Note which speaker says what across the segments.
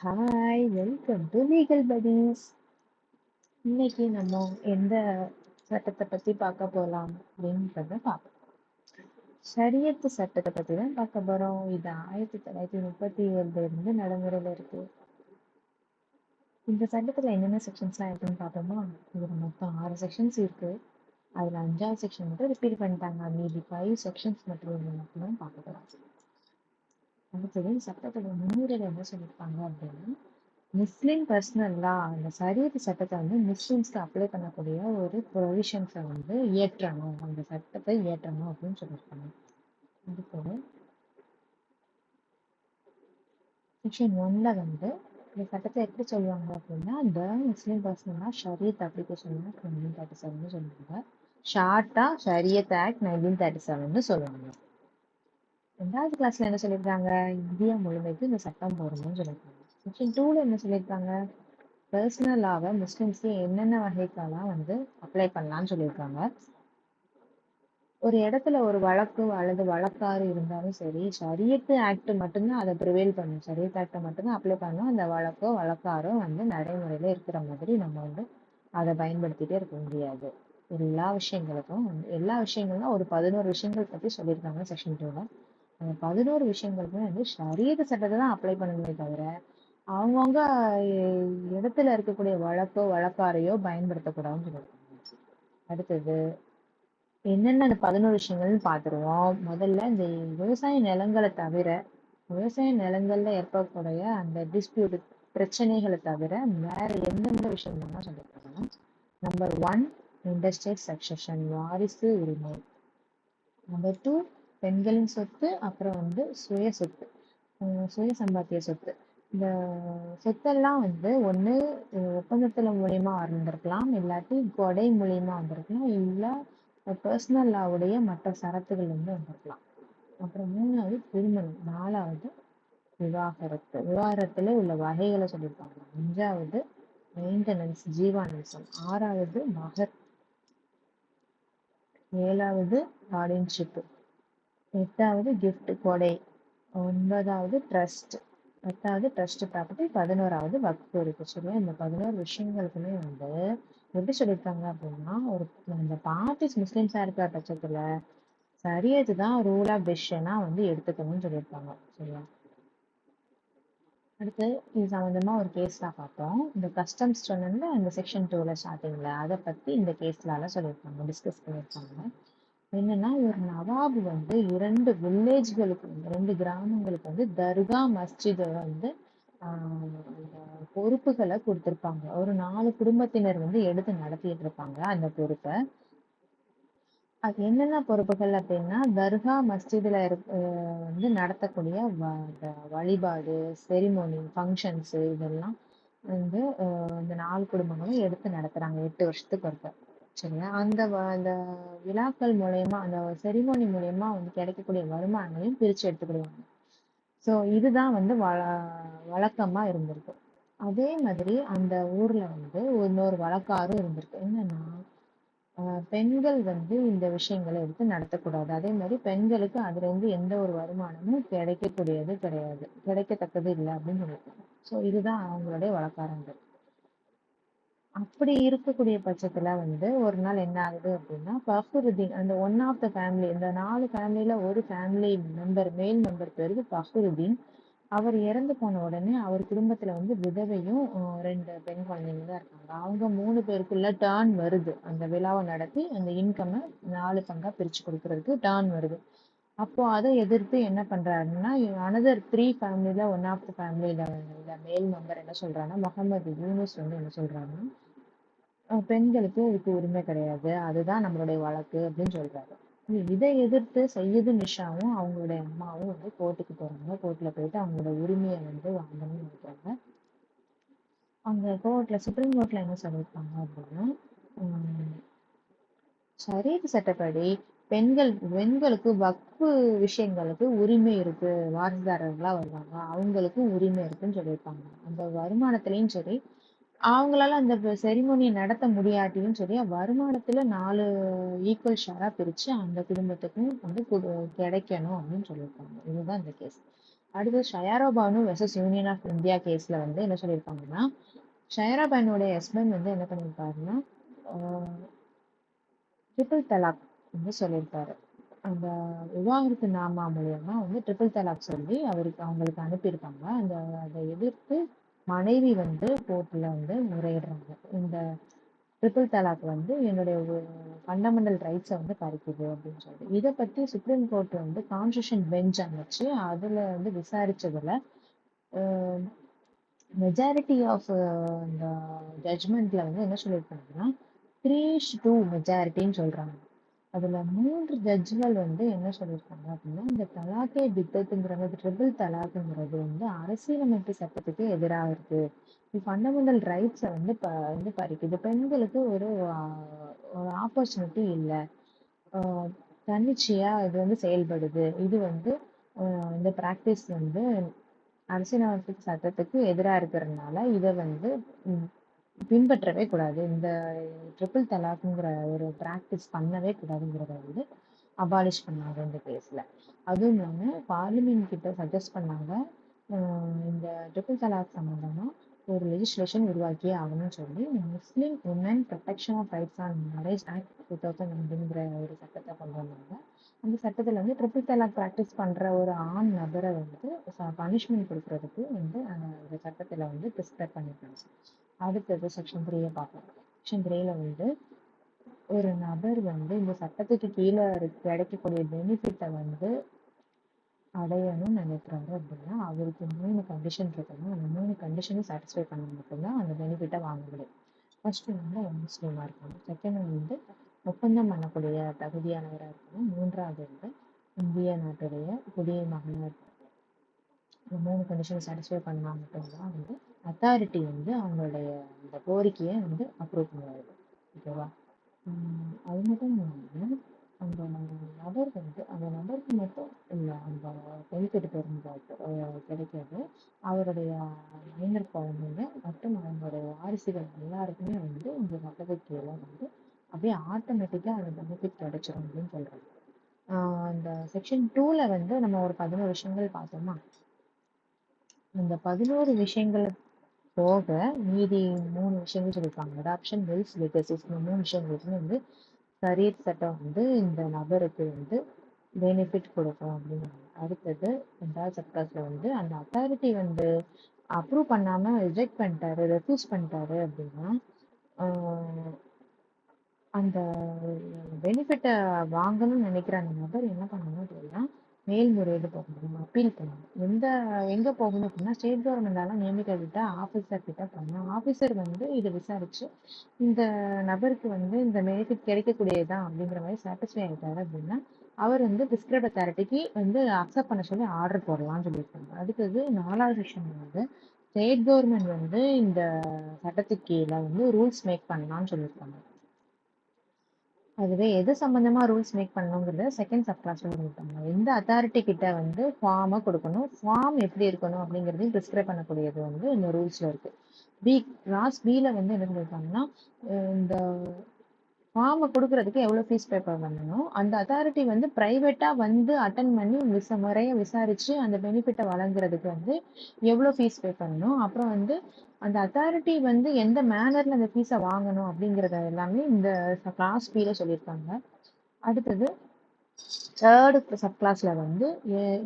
Speaker 1: Hi, welcome to legal buddies. இன்னைக்கு நம்ம எந்த சட்டத்தை பத்தி பார்க்க போலாம் அப்படின்றத பார்ப்போம். ஷரியத்து சட்டத்தை பத்தி தான் பார்க்க போறோம். இது 1937 இருந்து நடைமுறையில இருக்கு. இந்த சட்டத்துல என்னென்ன செக்ஷன்ஸ்லாம் இருக்குன்னு பார்த்தோமா? இதுல மொத்தம் 6 செக்ஷன்ஸ் இருக்கு. அதுல 5வது செக்ஷன் மட்டும் ரிப்பீட் பண்ணிட்டாங்க. மீதி 5 செக்ஷன்ஸ் மட்டும் பார்க்க போறோம். அடுத்தது சட்டத்தோட முன்னுரையில என்ன சொல்லியிருப்பாங்க அப்படின்னா, முஸ்லிம் பர்சனல் லா அந்த சரியத்து சட்டத்தை வந்து முஸ்லிம்ஸ்க்கு அப்ளை பண்ணக்கூடிய ஒரு ப்ரொவிஷன்ஸை வந்து இயற்றணும், அந்த சட்டத்தை இயற்றணும் அப்படின்னு சொல்லியிருக்காங்க. அடுத்தது செக்ஷன் 1ல வந்து இந்த சட்டத்தை எப்படி சொல்லுவாங்க அப்படின்னா, த முஸ்லிம் பர்சனல் லா ஷரியத் அப்ளிகேஷன் ஆக்ட் 1937 சொல்லுவாங்க. ஷார்ட்டா ஷரியத் ஆக்ட் 1937 சொல்லுவாங்க. 2வது கிளாஸ்ல என்ன சொல்லியிருக்காங்க, இந்தியா முழுமைக்கு இந்த சட்டம் பொருந்தும்னு சொல்லியிருக்காங்க. செக்ஷன் 2ல என்ன சொல்லியிருக்காங்க, பர்சனல் லாவை முஸ்லிம்ஸ்க்கு என்னென்ன வகைக்கெல்லாம் வந்து அப்ளை பண்ணலாம்னு சொல்லியிருக்காங்க. ஒரு இடத்துல ஒரு வழக்கு அல்லது வழக்காறு இருந்தாலும் சரி, ஷரியத்து ஆக்ட் மட்டும்தான் அதை ப்ரிவேல் பண்ணும். ஷரியத் ஆக்டை மட்டும்தான் அப்ளை பண்ணும். அந்த வழக்கோ வழக்காரோ வந்து நடைமுறையில இருக்கிற மாதிரி நம்ம வந்து அதை பயன்படுத்திட்டே இருக்க முடியாது. எல்லா விஷயங்களும் ஒரு 11 விஷயங்கள் பத்தி சொல்லியிருக்காங்க செக்ஷன் 2ல. அந்த 11 விஷயங்களுக்குமே வந்து ஷரியத்து சட்டத்தை தான் அப்ளை பண்ணணுமே தவிர அவங்கவுங்க இடத்துல இருக்கக்கூடிய வழக்கோ வழக்காரையோ பயன்படுத்தக்கூடாதுன்னு சொல்லியிருக்காங்க. அடுத்தது என்னென்ன அந்த 11 விஷயங்கள்னு பார்த்துருவோம். முதல்ல இந்த விவசாய நிலங்கள்ல ஏற்படக்கூடிய அந்த டிஸ்பியூட் பிரச்சனைகளை தவிர வேற எந்தெந்த விஷயங்கள்லாம் சொல்லியிருக்காங்கன்னா, நம்பர் 1 இண்டஸ்ட்ரியல் சக்சஷன், வாரிசு உரிமை. நம்பர் 2 பெண்களின் சொத்து, அப்புறம் வந்து சுய சம்பாத்திய சொத்து. இந்த சொத்தெல்லாம் வந்து ஒண்ணு ஒப்பந்தத்துல மூலியமா வந்திருக்கலாம், இல்லாட்டி கொடை மூலியமா வந்திருக்கலாம், இல்ல பர்சனல் லாவுடைய மற்ற சரத்துகள் வந்து வந்திருக்கலாம். அப்புறம் 3வது திருமணம். 4வது விவாகரத்துல உள்ள வகைகளை சொல்லியிருப்பாங்க. 5வது மெயின்டெனன்ஸ், ஜீவானம்சம். 6வது மகர். 7வது கார்டியன்ஷிப். 8வது கிஃப்ட், கொடை. 9வது ட்ரஸ்ட். 10வது ட்ரஸ்ட் ப்ராப்பர்ட்டி. 11வது வக்ஃப் இருக்கு. சரியா? இந்த 11 விஷயங்களுக்குமே வந்து எப்படி சொல்லியிருக்காங்க அப்படின்னா, அந்த பார்ட்டிஸ் முஸ்லிம்ஸா இருக்கிற பட்சத்துல சரியத்து தான் ரூல் ஆஃப் டெசிஷனா வந்து எடுத்துக்கணும்னு சொல்லியிருக்காங்க. சரியா? அடுத்து இது சம்பந்தமா ஒரு கேஸ்லாம் பார்த்தோம். இந்த கஸ்டம்ஸ் சொன்னதுல அந்த செக்ஷன் 2ல ஸ்டார்டிங்ல அதை பத்தி இந்த கேஸ்லால சொல்லியிருக்காங்க, டிஸ்கஸ் பண்ணியிருக்காங்க. என்னன்னா, ஒரு நவாப் வந்து 2 கிராமங்களுக்கு வந்து தர்கா மஸ்ஜிதை வந்து அந்த பொறுப்புகளை கொடுத்திருப்பாங்க. ஒரு 4 குடும்பத்தினர் வந்து எடுத்து நடத்திட்டு இருப்பாங்க அந்த பொறுப்பை. அது என்னென்ன பொறுப்புகள் அப்படின்னா, தர்கா மஸ்ஜிதுல வந்து நடத்தக்கூடிய வழிபாடு, செரிமோனி, ஃபங்க்ஷன்ஸ் இதெல்லாம் வந்து இந்த 4 குடும்பங்களும் எடுத்து நடத்துறாங்க 8 வருஷத்துக்கு ஒருக்க. சரியா? அந்த விழாக்கள் மூலயமா, அந்த செரிமோனி மூலயமா வந்து கிடைக்கக்கூடிய வருமானங்களையும் பிரிச்சு எடுத்துக்கிடுவாங்க. ஸோ இதுதான் வந்து வழக்கமா இருந்திருக்கு. அதே மாதிரி அந்த ஊர்ல வந்து இன்னொரு வழக்காரும் இருந்திருக்கு. என்னன்னா, பெண்கள் வந்து இந்த விஷயங்களை எடுத்து நடத்தக்கூடாது. அதே மாதிரி பெண்களுக்கு அதுல இருந்து எந்த ஒரு வருமானமும் கிடைக்கத்தக்கது இல்லை அப்படின்னு சொல்லியிருக்காங்க. ஸோ இதுதான் அவங்களுடைய வழக்காரங்கள். அப்படி இருக்கக்கூடிய பட்சத்துல வந்து ஒரு நாள் என்ன ஆகுது அப்படின்னா, ஃபஹ்ருதீன், அந்த ஒன் ஆஃப் த ஃபேமிலி, இந்த 4 ஃபேமிலியில ஒரு ஃபேமிலி மேல் மெம்பர் பேரு ஃபஹ்ருதீன். அவர் இறந்து போன உடனே அவர் குடும்பத்துல வந்து விதவையும் 2 பெண் குழந்தைங்க தான் இருக்காங்க. அவங்க 3 பேருக்குள்ள டர்ன் வருது. அந்த விழாவை நடத்தி அந்த இன்கம்மை 4 பங்கா பிரிச்சு கொடுக்கறதுக்கு டர்ன் வருது. அப்போ அதை எதிர்த்து என்ன பண்றாருன்னா, அனதர் 3 ஃபேமிலியில ஒன் ஆஃப் த ஃபேமிலியில மேல் மெம்பர் என்ன சொல்றாருன்னா, முகமது யூனுஸ் வந்து என்ன சொல்றாருன்னா, பெண்களுக்கு இதுக்கு உரிமை கிடையாது, அதுதான் நம்மளுடைய வழக்கு அப்படின்னு சொல்றாரு. இதை எதிர்த்து சையது நிஷாவும் அவங்களுடைய அம்மாவும் வந்து கோர்ட்டுக்கு போறாங்க. கோர்ட்ல போயிட்டு அவங்களோட உரிமையை வந்து வாங்கணும்னு நினைக்கிறாங்க. அங்க சுப்ரீம் கோர்ட்ல என்ன சொல்லியிருக்காங்க அப்படின்னா, ஷரியத் சட்டப்படி பெண்களுக்கு வக்ஃபு விஷயங்களுக்கு உரிமை இருக்கு, வாரிசுதாரர்களா வருவாங்க, அவங்களுக்கும் உரிமை இருக்குன்னு சொல்லியிருப்பாங்க. அந்த வருமானத்திலையும் சரி, அவங்களால அந்த செரிமோனியை நடத்த முடியாட்டியும் சரி, வருமானத்துல 4 ஈக்குவல் ஷேரா பிரிச்சு அந்த குடும்பத்துக்கும் வந்து கிடைக்கணும் அப்படின்னு சொல்லியிருக்காங்க. இதுதான் இந்த கேஸ். அடுத்து Shayara Bano versus union of India கேஸ்ல வந்து என்ன சொல்லியிருக்காங்கன்னா, ஷயாரா பானுடைய ஹஸ்பண்ட் வந்து என்ன பண்ணியிருக்காருன்னா ட்ரிபிள் தலாக் வந்து சொல்லியிருக்காரு. அந்த விவாகரத்து நாமா மூலியமா வந்து ட்ரிபிள் தலாக் சொல்லி அவங்களுக்கு அனுப்பியிருக்காங்க. அதை எதிர்த்து மனைவி வந்து கோர்ட்ல வந்து முறையிடுறாங்க. இந்த ட்ரிபிள் தலாக் வந்து என்னுடைய ஃபண்டமெண்டல் ரைட்ஸை வந்து பறிக்குது அப்படின்னு சொல்லி. இதை பத்தி சுப்ரீம் கோர்ட் வந்து கான்ஸ்டியூஷன் பெஞ்ச் அமைச்சு அதுல வந்து விசாரிச்சதுல மெஜாரிட்டி ஆஃப் இந்த ஜட்ஜ்மெண்ட்ல வந்து என்ன சொல்லியிருக்காங்கன்னா 3-2 மெஜாரிட்டின்னு சொல்றாங்க. அதுல 3 ஜட்ஜ்கள் வந்து என்ன சொல்லியிருக்காங்க அப்படின்னா, இந்த தலாக்கே பித்தத்துங்கிறது ட்ரிபிள் தலாக்குங்கிறது வந்து அரசியலமைப்பு சட்டத்துக்கு எதிராக இருக்கு. இது ஃபண்டமெண்டல் ரைட்ஸை வந்து பறிக்குது. பெண்களுக்கு ஒரு ஆப்பர்ச்சுனிட்டி இல்லை. தன்னிச்சையா இது வந்து செயல்படுது. இது வந்து இந்த பிராக்டிஸ் வந்து அரசியலமைப்பு சட்டத்துக்கு எதிராக இருக்கிறதுனால இதை வந்து பின்பற்றவே கூடாது. இந்த ட்ரிபிள் தலாக்குங்கிற ஒரு பிராக்டிஸ் பண்ணவே கூடாதுங்கிறத வந்து அபாலிஷ் பண்ணாங்க இந்த கேஸ்ல. அதுவும் இல்லாம பார்லிமெண்ட் கிட்ட சஜஸ்ட் பண்ணாங்க, இந்த ட்ரிபிள் தலாக் சம்பந்தமா ஒரு லெஜிஸ்லேஷன் உருவாக்கியே ஆகணும்னு சொல்லி Muslim women protection of rights on marriage act 2009ங்கிற ஒரு சட்டத்தை கொண்டு வந்தாங்க. அந்த சட்டத்துல வந்து ட்ரிபிள் தலாக் ப்ராக்டிஸ் பண்ற ஒரு ஆண் நபரை வந்து பனிஷ்மெண்ட் கொடுக்கறதுக்கு வந்து அந்த சட்டத்துல வந்து ப்ரிஸ்கிரைப் பண்ணிருக்காங்க. அடுத்தது செக்ஷன் 3 பார்க்கலாம். செக்ஷன் 3ல வந்து ஒரு நபர் வந்து இந்த சட்டத்துக்கு கீழே கிடைக்கக்கூடிய பெனிஃபிட்டை வந்து அடையணும்னு நினைக்கிறாங்க அப்படின்னா அவருக்கு 3 கண்டிஷன் இருக்கணும். அந்த 3 கண்டிஷனும் சாட்டிஸ்ஃபை பண்ண மட்டும்தான் அந்த பெனிஃபிட்டை வாங்க முடியும். ஃபர்ஸ்ட் வந்து முஸ்லீமா இருக்கணும். செகண்ட் வந்து ஒப்பந்தம் பண்ணக்கூடிய தகுதியானவராக இருக்கணும். மூன்றாவது வந்து இந்திய நாட்டுடைய குடிமகனாக இருக்கணும். இந்த 3 கண்டிஷனை சாட்டிஸ்ஃபை பண்ணா மட்டும்தான் வந்து அத்தாரிட்டி வந்து அவங்களுடைய அந்த கோரிக்கையை வந்து அப்ரூவ் பண்ணுவாரு. ஓகேவா? அது மட்டும் இல்லாமல் அந்த நபருக்கு மட்டும் இல்லை, அந்த பெனிஃபிட் கிடைக்கிறது அவருடைய மைனர் குழந்தைங்க மற்றும் அவங்களுடைய வாரிசுகள் எல்லாருக்குமே வந்து இந்த சட்டத்துக்கு கீழே வந்து அப்படியே ஆட்டோமேட்டிக்காக அந்த பெனிஃபிட் கிடைச்சிடும் அப்படின்னு சொல்றாங்க. அந்த செக்ஷன் 2ல வந்து நம்ம ஒரு 11 விஷயங்கள் பார்த்தோமா, அந்த 11 விஷயங்கள் போக மீதி 3 விஷயங்கள் சொல்லியிருக்காங்க. Adoption, wills, legacies. இந்த 3 விஷயங்களுக்குமே வந்து ஷரியத் சட்டம் வந்து இந்த நபருக்கு வந்து பெனிஃபிட் கொடுக்கும் அப்படின்னு. அடுத்தது 2வது சப்கிளாஸ்ல வந்து அந்த அத்தாரிட்டி வந்து அப்ரூவ் பண்ணாம ரிஜெக்ட் பண்ணிட்டாரு, ரெஃப்யூஸ் பண்ணிட்டாரு அப்படின்னா அந்த பெனிஃபிட்டை வாங்கணும்னு நினைக்கிற அந்த நபர் என்ன பண்ணணும் அப்படின்னா மேல்முறையீடு போகணும், அப்பீல் பண்ணணும். எங்க போகணும் அப்படின்னா ஸ்டேட் கவர்மெண்டால நியமிக்கப்பட்ட ஆஃபீஸர் கிட்ட போகணும். ஆஃபீஸர் வந்து இதை விசாரிச்சு இந்த நபருக்கு வந்து இந்த பெனிஃபிட் கிடைக்கக்கூடியதுதான் அப்படிங்கிற மாதிரி சாட்டிஸ்ஃபை ஆயிட்டாரு அப்படின்னா அவர் வந்து பிரிஸ்கிரைப்ட் அத்தாரிட்டிக்கு வந்து அக்செப்ட் பண்ண சொல்லி ஆர்டர் போடலாம்னு சொல்லியிருக்காங்க. அடுத்தது 4வது விஷயம் வந்து ஸ்டேட் கவர்மெண்ட் வந்து இந்த சட்டத்துக்கு கீழே வந்து ரூல்ஸ் மேக் பண்ணலாம்னு சொல்லியிருக்காங்க. அதுவே எது சம்பந்தமா ரூல்ஸ் மேக் பண்ணணுங்கிறத செகண்ட் சப் கிளாஸ்ல சொல்லியிருக்காங்க. எந்த அத்தாரிட்டி கிட்ட வந்து ஃபார்மை கொடுக்கணும், ஃபார்ம் எப்படி இருக்கணும் அப்படிங்கிறதையும் ப்ரிஸ்கிரைப் பண்ணக்கூடியது வந்து இந்த ரூல்ஸ்ல இருக்கு. கிளாஸ் பில வந்து என்ன சொல்லியிருக்காங்கன்னா இந்த ஃபார்மை கொடுக்கறதுக்கு எவ்வளோ ஃபீஸ் பே பண்ணணும், அந்த அத்தாரிட்டி வந்து ப்ரைவேட்டாக வந்து அட்டன் பண்ணி முறையை விசாரிச்சு அந்த பெனிஃபிட்டை வழங்குறதுக்கு வந்து எவ்வளோ ஃபீஸ் பே பண்ணணும், அப்புறம் வந்து அந்த அத்தாரிட்டி வந்து எந்த மேனர்ல அந்த ஃபீஸை வாங்கணும் அப்படிங்கிறத எல்லாமே இந்த கிளாஸ் பில சொல்லியிருக்காங்க. அடுத்தது 3rd சப் கிளாஸ்ல வந்து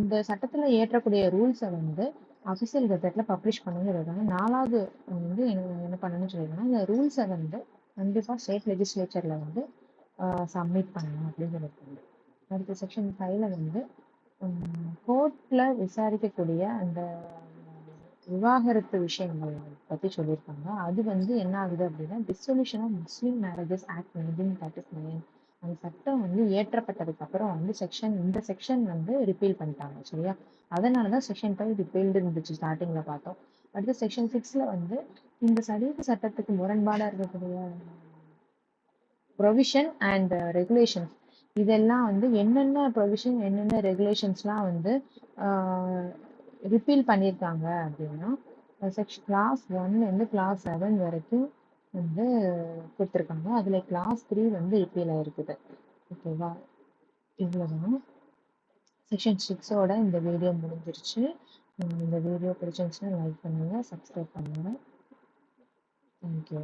Speaker 1: இந்த சட்டத்துல ஏற்றக்கூடிய ரூல்ஸை வந்து அஃபிஷியல் கெசட்ல பப்ளிஷ் பண்ணுங்கிறதுக்காக 4வது வந்து என்ன பண்ணணும்னு சொல்லியிருக்காங்க. இந்த ரூல்ஸை வந்து கண்டிப்பா ஸ்டேட் லெஜிஸ்லேச்சர்ல வந்து சப்மிட் பண்ணணும் அப்படின்னு சொல்லியிருக்காங்க. அடுத்த செக்ஷன் 5ல வந்து கோர்ட்ல விசாரிக்கக்கூடிய அந்த விவாகரத்து விஷயங்கள் பத்தி சொல்லியிருக்காங்க. அது வந்து என்ன ஆகுது அப்படின்னா dissolution of Muslim marriages act 1939 அந்த சட்டம் வந்து ஏற்றப்பட்டதுக்கு அப்புறம் வந்து இந்த செக்ஷன் வந்து ரிப்பீல் பண்ணிட்டாங்க. சரியா? அதனாலதான் செக்ஷன் 5 ரிப்பீல்டு இருந்துச்சு ஸ்டார்டிங்ல பார்த்தோம். அடுத்து செக்ஷன் 6ல வந்து இந்த சட்டத்துக்கு முரண்பாடா இருக்கக்கூடிய ப்ரொவிஷன் அண்ட் ரெகுலேஷன்ஸ் இதெல்லாம் வந்து என்னென்ன ப்ரொவிஷன் என்னென்ன ரெகுலேஷன்ஸ்லாம் வந்து ரிப்பீல் பண்ணியிருக்காங்க அப்படின்னா செக்ஷன் கிளாஸ் 1 கிளாஸ் 7 வரைக்கும் வந்து கொடுத்துருக்காங்க. அதில் கிளாஸ் 3 வந்து ஏபியில் இருக்குது. ஓகேவா, இவ்வளோதான். செக்ஷன் 6ஓட இந்த வீடியோ முடிஞ்சிருச்சு. இந்த வீடியோ பிடிச்சிருந்துச்சுன்னா லைக் பண்ணுங்கள், சப்ஸ்கிரைப் பண்ணுங்கள். தேங்க்யூ.